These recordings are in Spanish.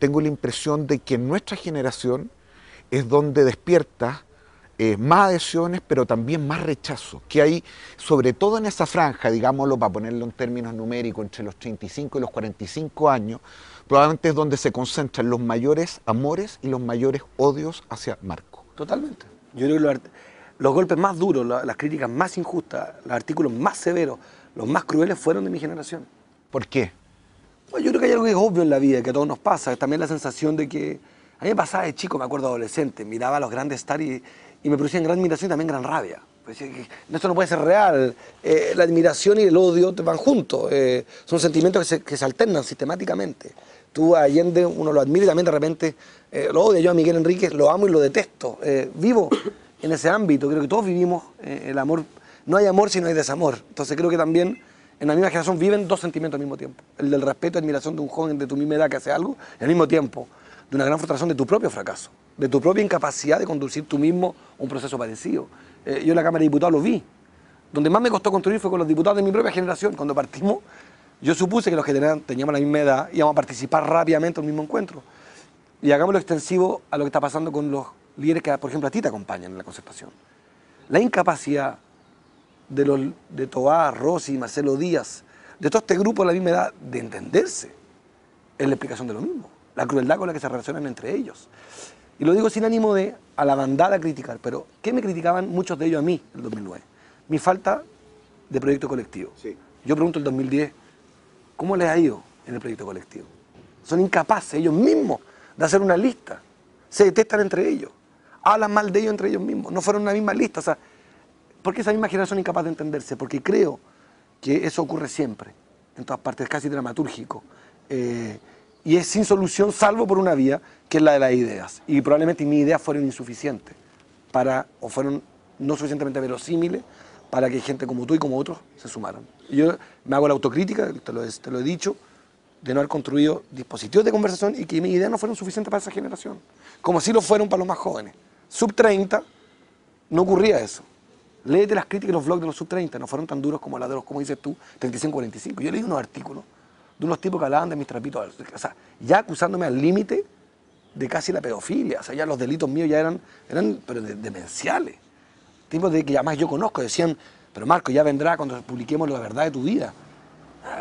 tengo la impresión de que en nuestra generación es donde despierta más adhesiones, pero también más rechazo, que hay, sobre todo en esa franja, digámoslo, para ponerlo en términos numéricos, entre los 35 y los 45 años, probablemente es donde se concentran los mayores amores y los mayores odios hacia Marco. Totalmente. Yo creo que los golpes más duros, las críticas más injustas, los artículos más severos, los más crueles fueron de mi generación. ¿Por qué? Pues yo creo que hay algo que es obvio en la vida, que a todos nos pasa. También la sensación de que... A mí me pasaba de chico, me acuerdo adolescente, miraba a los grandes stars y me producían gran admiración y también gran rabia. Pues decía que esto no puede ser real. La admiración y el odio te van juntos. Son sentimientos que se alternan sistemáticamente. Tú a Allende uno lo admira y también de repente lo odia. Yo a Miguel Enríquez lo amo y lo detesto. Vivo en ese ámbito. Creo que todos vivimos el amor. No hay amor si no hay desamor. Entonces creo que también en la misma generación viven dos sentimientos al mismo tiempo. El del respeto y admiración de un joven de tu misma edad que hace algo y al mismo tiempo de una gran frustración de tu propio fracaso, de tu propia incapacidad de conducir tú mismo un proceso parecido. Yo en la Cámara de Diputados lo vi. Donde más me costó construir fue con los diputados de mi propia generación. Cuando partimos, yo supuse que los que teníamos la misma edad íbamos a participar rápidamente en un mismo encuentro. Y hagámoslo extensivo a lo que está pasando con los líderes que, por ejemplo, a ti te acompañan en la concertación. La incapacidad de Toá, Rossi, Marcelo Díaz, de todo este grupo de la misma edad, de entenderse, es la explicación de lo mismo. La crueldad con la que se relacionan entre ellos. Y lo digo sin ánimo de a la bandada criticar, pero ¿qué me criticaban muchos de ellos a mí en el 2009? Mi falta de proyecto colectivo. Sí. Yo pregunto el 2010, ¿cómo les ha ido en el proyecto colectivo? Son incapaces ellos mismos de hacer una lista. Se detestan entre ellos. Hablan mal de ellos entre ellos mismos. No fueron una misma lista. O sea, ¿por qué esa misma generación es incapaz de entenderse? Porque creo que eso ocurre siempre, en todas partes, es casi dramatúrgico. Y es sin solución salvo por una vía, que es la de las ideas. Y probablemente mis ideas fueron insuficientes o fueron no suficientemente verosímiles para que gente como tú y como otros se sumaran. Y yo me hago la autocrítica, te lo he dicho, de no haber construido dispositivos de conversación y que mis ideas no fueron suficientes para esa generación. Como si lo fueron para los más jóvenes. Sub 30 no ocurría eso. Léete las críticas y los blogs de los sub 30, no fueron tan duros como las de los, como dices tú, 35-45. Yo leí unos artículos de unos tipos que hablaban de mis trapitos, o sea, ya acusándome al límite de casi la pedofilia, o sea, ya los delitos míos ya eran pero demenciales. Tipos de que además yo conozco, decían, pero Marco, ya vendrá cuando publiquemos la verdad de tu vida.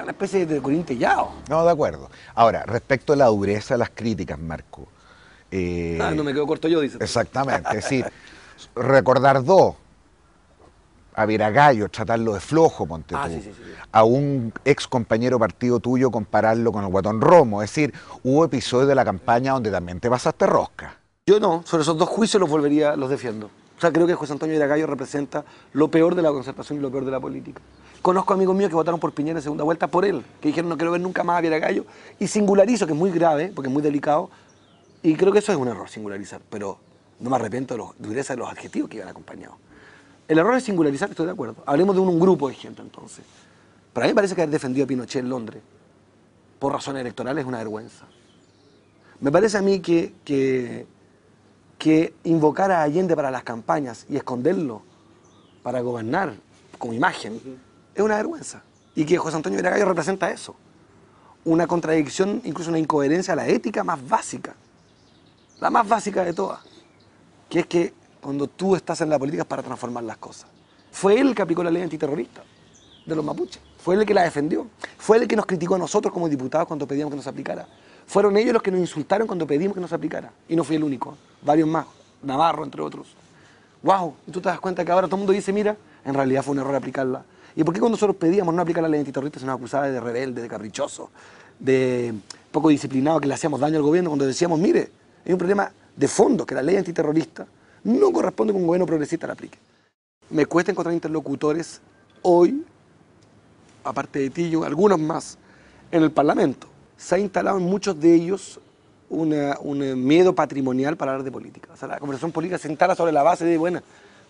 Una especie de corintellado. No, de acuerdo. Ahora, respecto a la dureza de las críticas, Marco. No me quedo corto yo, dice. Exactamente, es decir, recordar dos. A Viragallo, tratarlo de flojo, ponte tú. Sí. A un ex compañero partido tuyo, compararlo con el Guatón Romo. Es decir, hubo episodios de la campaña donde también te pasaste rosca. Yo no, sobre esos dos juicios los defiendo. O sea, creo que José Antonio Viragallo representa lo peor de la concertación y lo peor de la política. Conozco amigos míos que votaron por Piñera en segunda vuelta por él, que dijeron no quiero ver nunca más a Viragallo, y singularizo, que es muy grave, porque es muy delicado, y creo que eso es un error, singularizar, pero no me arrepiento de la dureza de los adjetivos que iban acompañados. El error es singularizar, estoy de acuerdo. Hablemos de un grupo de gente entonces. Pero a mí me parece que haber defendido a Pinochet en Londres por razones electorales es una vergüenza. Me parece a mí que invocar a Allende para las campañas y esconderlo para gobernar como imagen es una vergüenza. Y que José Antonio Viragallo representa eso. Una contradicción, incluso una incoherencia a la ética más básica. La más básica de todas. Que es que cuando tú estás en la política es para transformar las cosas. Fue él el que aplicó la ley antiterrorista de los mapuches. Fue él el que la defendió. Fue él el que nos criticó a nosotros como diputados cuando pedíamos que nos aplicara. Fueron ellos los que nos insultaron cuando pedimos que nos aplicara. Y no fui el único. Varios más. Navarro, entre otros. ¡Wow! Y tú te das cuenta que ahora todo el mundo dice, mira, en realidad fue un error aplicarla. ¿Y por qué cuando nosotros pedíamos no aplicar la ley antiterrorista se nos acusaba de rebelde, de caprichoso, de poco disciplinado, que le hacíamos daño al gobierno cuando decíamos, mire, hay un problema de fondo, que la ley antiterrorista no corresponde que un gobierno progresista la aplique. Me cuesta encontrar interlocutores hoy, aparte de ti y algunos más, en el Parlamento. Se ha instalado en muchos de ellos un miedo patrimonial para hablar de política. O sea, la conversación política se instala sobre la base de, bueno,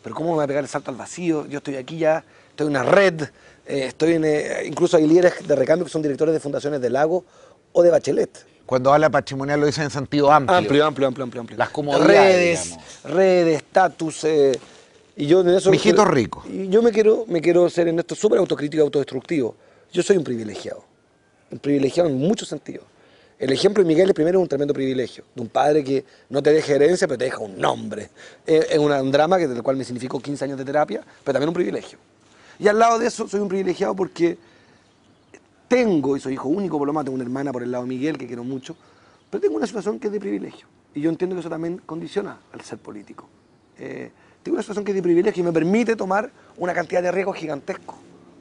pero ¿cómo me voy a pegar el salto al vacío? Yo estoy aquí ya, estoy en una red, incluso hay líderes de recambio que son directores de fundaciones de Lago o de Bachelet. Cuando habla patrimonial lo dice en sentido amplio. Amplio. Las comodidades, redes, estatus, y yo en eso... Mijitos ricos. Y yo me quiero ser en esto súper autocrítico y autodestructivo. Yo soy un privilegiado en muchos sentidos. El ejemplo de Miguel primero es un tremendo privilegio, de un padre que no te deja herencia, pero te deja un nombre. Es un drama del cual me significó 15 años de terapia, pero también un privilegio. Y al lado de eso soy un privilegiado porque tengo, y soy hijo único, por lo menos tengo una hermana por el lado de Miguel, que quiero mucho, pero tengo una situación que es de privilegio. Y yo entiendo que eso también condiciona al ser político. Tengo una situación que es de privilegio y me permite tomar una cantidad de riesgos gigantescos,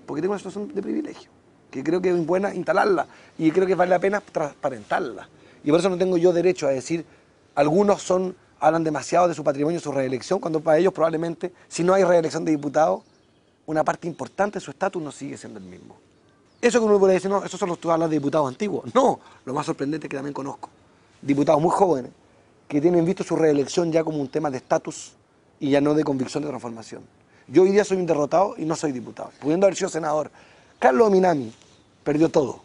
porque tengo una situación de privilegio, que creo que es buena instalarla y creo que vale la pena transparentarla. Y por eso no tengo yo derecho a decir, algunos hablan demasiado de su patrimonio y su reelección, cuando para ellos probablemente, si no hay reelección de diputados, una parte importante de su estatus no sigue siendo el mismo. Eso que uno puede decir, no, esos son los tú hablas de diputados antiguos. No, lo más sorprendente es que también conozco diputados muy jóvenes que tienen visto su reelección ya como un tema de estatus y ya no de convicción de transformación. Yo hoy día soy un derrotado y no soy diputado, pudiendo haber sido senador. Carlos Minami perdió todo.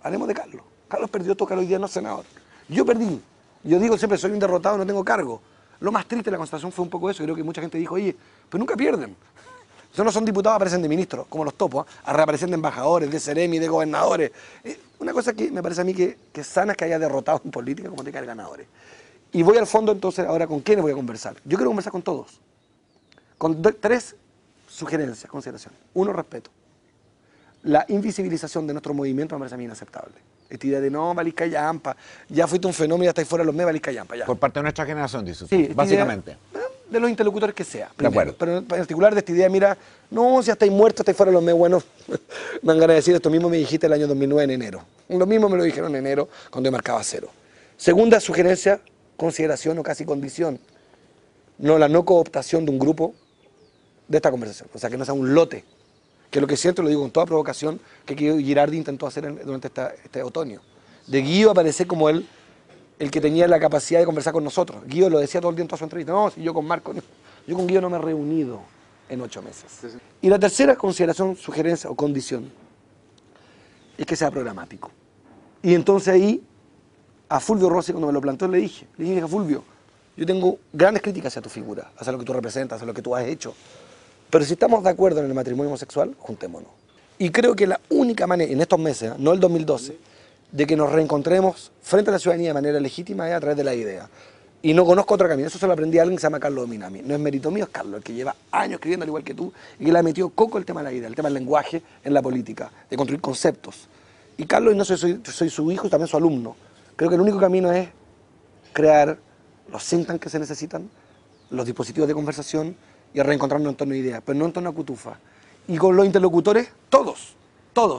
Hablemos de Carlos. Carlos perdió todo, Carlos hoy día no es senador. Yo perdí. Yo digo siempre, soy un derrotado, no tengo cargo. Lo más triste de la constatación fue un poco eso. Creo que mucha gente dijo, oye, pero nunca pierden. Si no son diputados, aparecen de ministros, como los topos, reaparecen de embajadores, de seremi, de gobernadores. Una cosa que me parece a mí que es sana es que haya derrotados en política como de que haya ganadores. Y voy al fondo entonces, ahora, ¿con quiénes voy a conversar? Yo quiero conversar con todos. Con tres sugerencias, consideraciones. Uno, respeto. La invisibilización de nuestro movimiento me parece a mí inaceptable. Esta idea de no, valís callampa, ya fuiste un fenómeno y ya estáis fuera de los medios, valís callampa, ya. Por parte de nuestra generación, dice usted, Sí, básicamente. De los interlocutores que sea, primero. De acuerdo. Pero en particular de esta idea, mira, no, si ya estáis muertos, estáis fuera de los medios, bueno, me han ganas de decir, esto mismo me dijiste el año 2009 en enero. Lo mismo me lo dijeron en enero cuando yo marcaba 0. Segunda sugerencia, consideración o casi condición, la no cooptación de un grupo de esta conversación, o sea, que no sea un lote, que lo que siento, lo digo con toda provocación, que Girardi intentó hacer durante este otoño. De Guido aparecer como el que tenía la capacidad de conversar con nosotros. Guido lo decía todo el día en toda su entrevista, no, si yo con Marco, no. Yo con Guido no me he reunido en 8 meses. Y la tercera consideración, sugerencia o condición, es que sea programático. Y entonces ahí, a Fulvio Rossi, cuando me lo planteó, le dije a Fulvio, yo tengo grandes críticas hacia tu figura, hacia lo que tú representas, hacia lo que tú has hecho, pero si estamos de acuerdo en el matrimonio homosexual, juntémonos. Y creo que la única manera, en estos meses, no el 2012, de que nos reencontremos frente a la ciudadanía de manera legítima es a través de la idea. Y no conozco otro camino, eso se lo aprendí a alguien que se llama Carlos Minami. No es mérito mío, es Carlos, el que lleva años escribiendo al igual que tú, y que le ha metido coco el tema de la idea, el tema del lenguaje en la política, de construir conceptos. Y Carlos, no soy su hijo y también su alumno. Creo que el único camino es crear los think tanks que se necesitan, los dispositivos de conversación y reencontrarnos en torno a ideas, pero no en torno a cutufas. Y con los interlocutores, todos,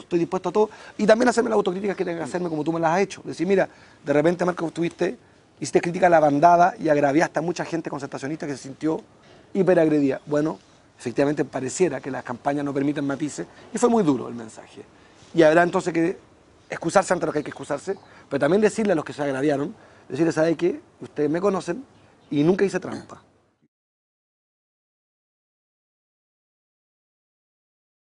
estoy dispuesto a todo. Y también hacerme las autocríticas que tenga que hacerme como tú me las has hecho. Decir, mira, de repente, Marco, hiciste crítica a la bandada y agraviaste a mucha gente concertacionista que se sintió hiperagredida. Bueno, efectivamente pareciera que las campañas no permiten matices y fue muy duro el mensaje. Y habrá entonces que excusarse ante lo que hay que excusarse, pero también decirle a los que se agraviaron, decirles, ¿sabe qué? Ustedes me conocen y nunca hice trampa.